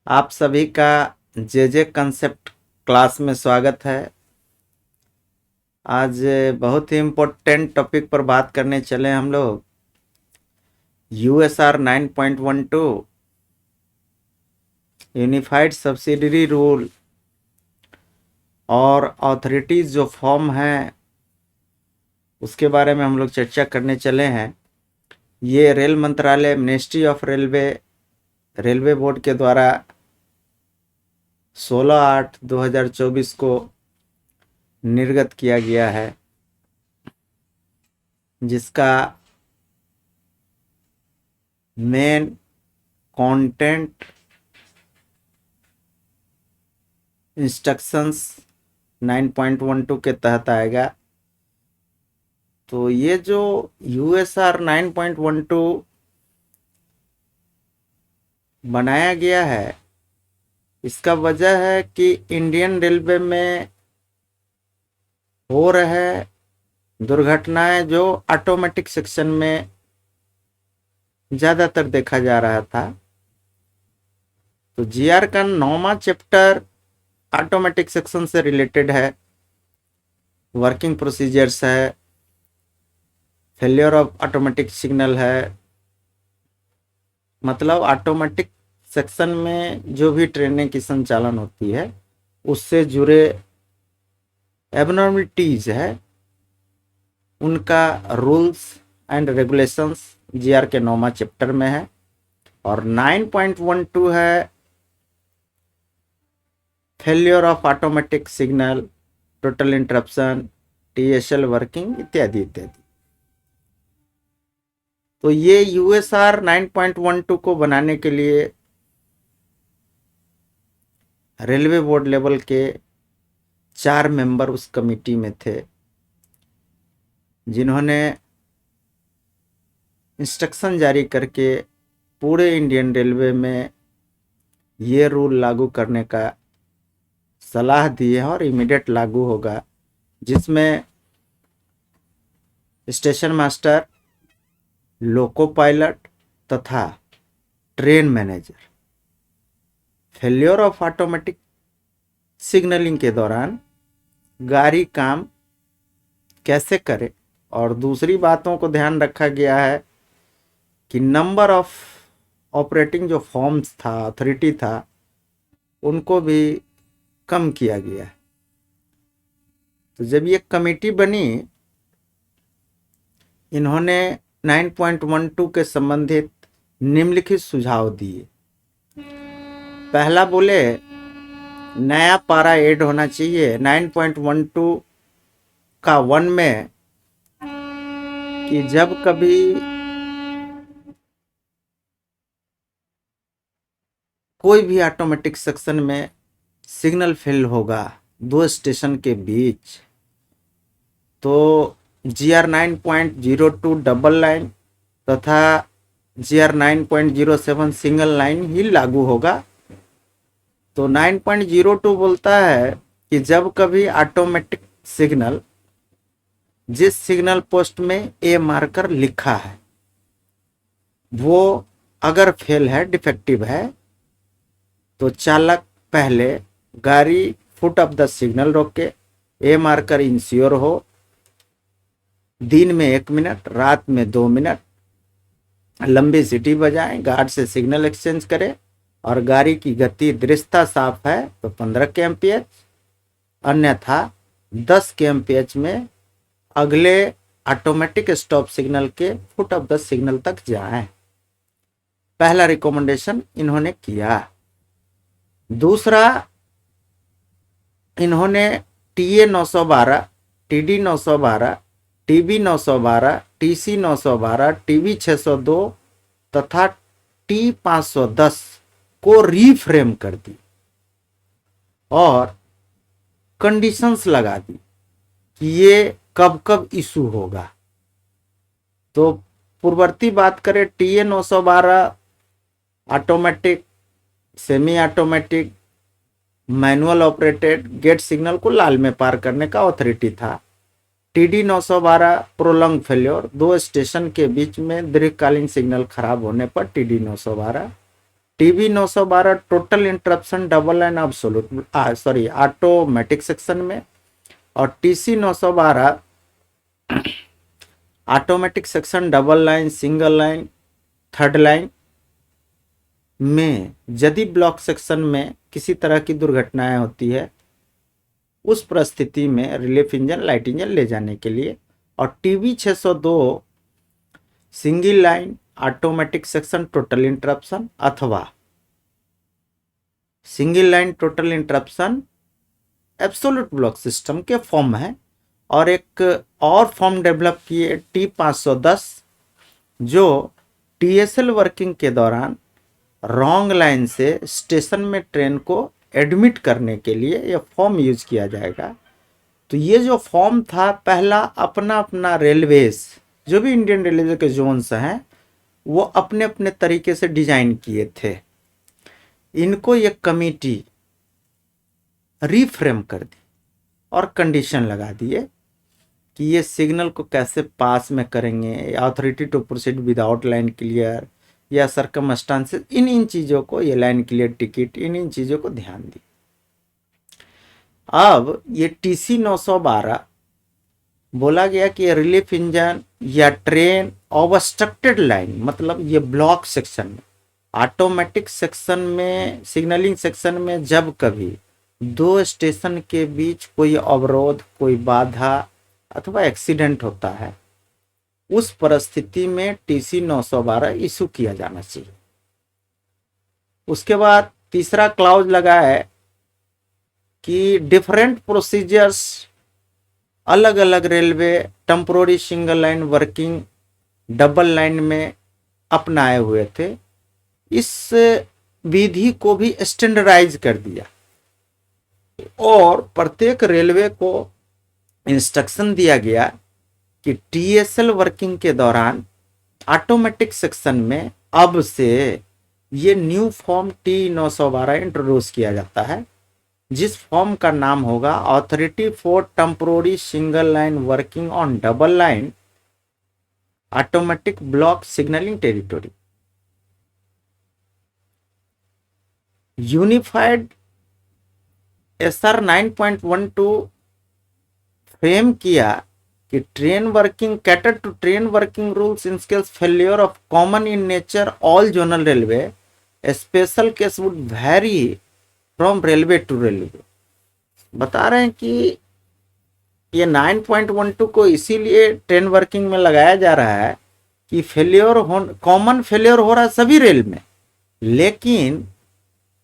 आप सभी का जे कंसेप्ट क्लास में स्वागत है। आज बहुत ही इम्पोर्टेंट टॉपिक पर बात करने चले हम लोग। यूएसआर 9.12 यूनिफाइड सब्सिडरी रूल और अथॉरिटीज़ जो फॉर्म हैं उसके बारे में हम लोग चर्चा करने चले हैं। ये रेल मंत्रालय, ministry of railway, railway board के द्वारा 16/8/2024 को निर्गत किया गया है, जिसका मेन कंटेंट इंस्ट्रक्शंस 9.12 के तहत आएगा। तो ये जो यूएसआर 9.12 बनाया गया है, इसका वजह है कि इंडियन रेलवे में हो रहे दुर्घटनाएं जो ऑटोमेटिक सेक्शन में ज़्यादातर देखा जा रहा था। तो जीआर का 9वां चैप्टर ऑटोमेटिक सेक्शन से रिलेटेड है। वर्किंग प्रोसीजर्स है, फेलियर ऑफ ऑटोमेटिक सिग्नल है, मतलब ऑटोमेटिक सेक्शन में जो भी ट्रेनें की संचालन होती है उससे जुड़े एबनॉर्मलिटीज है, उनका रूल्स एंड रेगुलेशंस जीआर के 9वां चैप्टर में है। और 9.12 है failure of automatic signal, total interruption, TSL working इत्यादि इत्यादि। तो ये यूएसआर 9.12 को बनाने के लिए रेलवे बोर्ड लेवल के 4 मेंबर उस कमेटी में थे, जिन्होंने इंस्ट्रक्शन जारी करके पूरे इंडियन रेलवे में ये रूल लागू करने का सलाह दी है और इमीडिएट लागू होगा, जिसमें स्टेशन मास्टर, लोको पायलट तथा train manager failure of automatic signalling के दौरान गाड़ी काम कैसे करे, और दूसरी बातों को ध्यान रखा गया है कि नंबर ऑफ ऑपरेटिंग जो फॉर्म्स था, अथॉरिटी था, उनको भी कम किया गया है। तो जब ये कमेटी बनी, इन्होंने 9.12 के संबंधित निम्नलिखित सुझाव दिए। पहला बोले, नया पारा ऐड होना चाहिए 9.12 का 1 में, कि जब कभी कोई भी ऑटोमेटिक सेक्शन में सिग्नल फेल होगा 2 स्टेशन के बीच, तो जीआर 9.02 डबल लाइन तथा जीआर 9.07 सिंगल लाइन ही लागू होगा। तो 9.02 बोलता है कि जब कभी ऑटोमेटिक सिग्नल जिस सिग्नल पोस्ट में ए मार्कर लिखा है वो अगर फेल है, डिफेक्टिव है, तो चालक पहले गाड़ी फुट ऑफ द सिग्नल रोके, ए मार्कर इंश्योर हो, दिन में 1 मिनट, रात में 2 मिनट लंबी सीटी बजाएं, गार्ड से सिग्नल एक्सचेंज करें, और गाड़ी की गति दृढ़ता साफ है तो 15 kmph, अन्यथा 10 kmph में अगले ऑटोमेटिक स्टॉप सिग्नल के फुट ऑफ द सिग्नल तक जाएं। पहला रिकमेंडेशन इन्होंने किया। दूसरा, इन्होंने TA 912, TD 912, TB 912, TC 912, TB 602 तथा टी 510 को रीफ्रेम कर दी और कंडीशंस लगा दी कि ये कब कब इशू होगा। तो पूर्ववर्ती बात करें, TA 912 automatic, semi automatic, manual operated gate signal को लाल में पार करने का अथॉरिटी था। टीडी 912 प्रोलॉन्ग फेल्योर, 2 स्टेशन के बीच में दीर्घकालीन सिग्नल खराब होने पर TD 912। TV 912 total interruption double line automatic section में, और TC 912 automatic section double line, single line, third line में यदि ब्लॉक सेक्शन में किसी तरह की दुर्घटनाएं होती है उस परिस्थिति में रिलीफ इंजन, लाइट इंजन ले जाने के लिए, और TV 602 single line automatic section total interruption अथवा single line total interruption absolute block system के फॉर्म है। और एक और फॉर्म डेवलप किए T510 जो टीएसएल वर्किंग के दौरान रॉन्ग लाइन से स्टेशन में ट्रेन को एडमिट करने के लिए यह फॉर्म यूज किया जाएगा। तो ये जो फॉर्म था, पहला अपना अपना रेलवेज जो भी इंडियन रेलवे के जोन्स हैं वो अपने अपने तरीके से डिजाइन किए थे। इनको ये कमिटी रीफ्रेम कर दी और कंडीशन लगा दिए कि ये सिग्नल को कैसे पास में करेंगे, authority to proceed without line clear या सरकमस्टांसेस, इन चीज़ों को, ये लाइन क्लियर टिकट, इन चीज़ों को ध्यान दी। अब ये टीसी 912 बोला गया कि रिलीफ इंजन या ट्रेन ऑब्स्ट्रक्टेड लाइन, मतलब ये ब्लॉक सेक्शन में, ऑटोमेटिक सेक्शन में, सिग्नलिंग सेक्शन में जब कभी दो स्टेशन के बीच कोई अवरोध, कोई बाधा अथवा एक्सीडेंट होता है उस परिस्थिति में टीसी 912 इशू किया जाना चाहिए। उसके बाद तीसरा क्लाउज लगा है कि डिफरेंट प्रोसीजर्स अलग अलग railway temporary single line working double line में अपनाए हुए थे, इस विधि को भी स्टैंडर्डाइज कर दिया और प्रत्येक रेलवे को इंस्ट्रक्शन दिया गया कि टीएसएल वर्किंग के दौरान ऑटोमेटिक सेक्शन में अब से ये न्यू फॉर्म T912 इंट्रोड्यूस किया जाता है, जिस फॉर्म का नाम होगा authority for temporary single line working on double line automatic block signalling territory. Unified SR 9.12 frame किया कि train working cater to train working rules in case failure of common in nature all zonal railway, special case would vary from railway to railway. बता रहे हैं कि ये 9.12 को इसीलिए train working में लगाया जा रहा है कि कॉमन फेल्योर हो रहा है सभी रेल में, लेकिन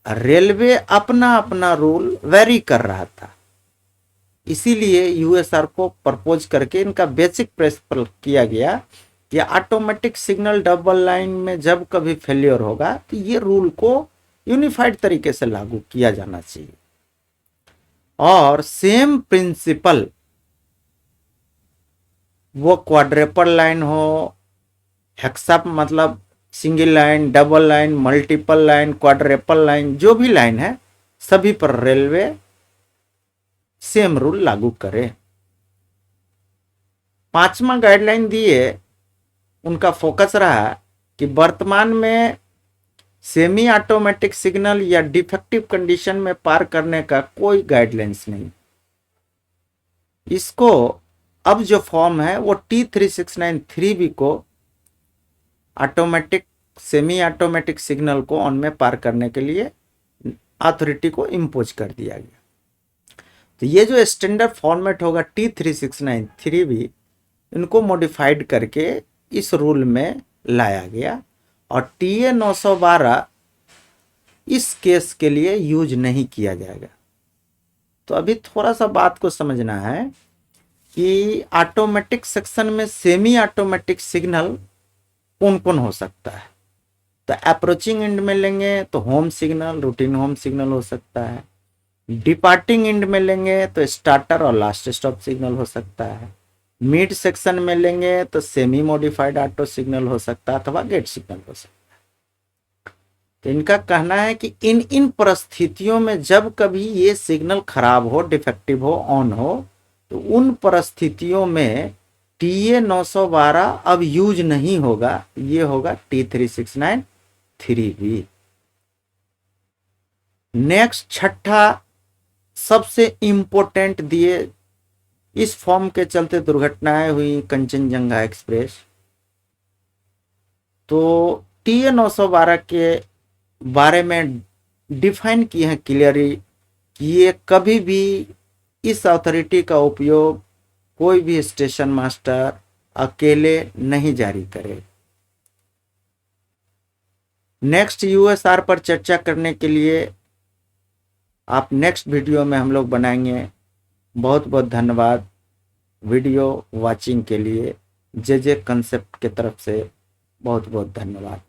रेलवे अपना अपना रूल वेरी कर रहा था, इसीलिए यूएसआर को प्रपोज करके इनका बेसिक प्रिंसिपल किया गया कि ऑटोमेटिक सिग्नल डबल लाइन में जब कभी फेलियर होगा तो ये रूल को यूनिफाइड तरीके से लागू किया जाना चाहिए। और सेम प्रिंसिपल वो क्वाड्रेपल लाइन हो, हेक्सा मतलब single line, double line, multiple line, quadruple line, जो भी लाइन है सभी पर रेलवे सेम रूल लागू करे। पांचवा गाइडलाइन दिए, उनका फोकस रहा कि वर्तमान में सेमी ऑटोमेटिक सिग्नल या डिफेक्टिव कंडीशन में पार करने का कोई गाइडलाइंस नहीं। इसको अब जो फॉर्म है वो T3693B को ऑटोमेटिक सेमी ऑटोमेटिक सिग्नल को ऑन में पार करने के लिए अथॉरिटी को इम्पोज कर दिया गया। तो ये जो स्टैंडर्ड फॉर्मेट होगा T3693B, इनको मॉडिफाइड करके इस रूल में लाया गया और TA912 इस केस के लिए यूज नहीं किया जाएगा। तो अभी थोड़ा सा बात को समझना है कि ऑटोमेटिक सेक्शन में सेमी ऑटोमेटिक सिग्नल कौन कौन हो सकता है। तो अप्रोचिंग एंड में लेंगे तो home signal, routine home signal हो सकता है। डिपार्टिंग एंड में लेंगे तो स्टार्टर और लास्ट स्टॉप सिग्नल हो सकता है। मिड सेक्शन में लेंगे तो सेमी मॉडिफाइड ऑटो सिग्नल हो सकता है अथवा गेट सिग्नल हो सकता है। तो इनका कहना है कि इन परिस्थितियों में जब कभी ये सिग्नल खराब हो, डिफेक्टिव हो, ऑन हो, तो उन परिस्थितियों में TA912 अब यूज नहीं होगा, ये होगा T3693B। नेक्स्ट छठा सबसे इम्पोर्टेंट दिए, इस फॉर्म के चलते दुर्घटनाएं हुई कंचनजंगा एक्सप्रेस। तो टीए 912 के बारे में डिफाइन किए हैं क्लियरली कि ये कभी भी इस अथॉरिटी का उपयोग कोई भी स्टेशन मास्टर अकेले नहीं जारी करे। नेक्स्ट यूएसआर पर चर्चा करने के लिए आप नेक्स्ट वीडियो में हम लोग बनाएंगे। बहुत बहुत धन्यवाद वीडियो वॉचिंग के लिए। जे जे कंसेप्ट के तरफ से बहुत बहुत धन्यवाद।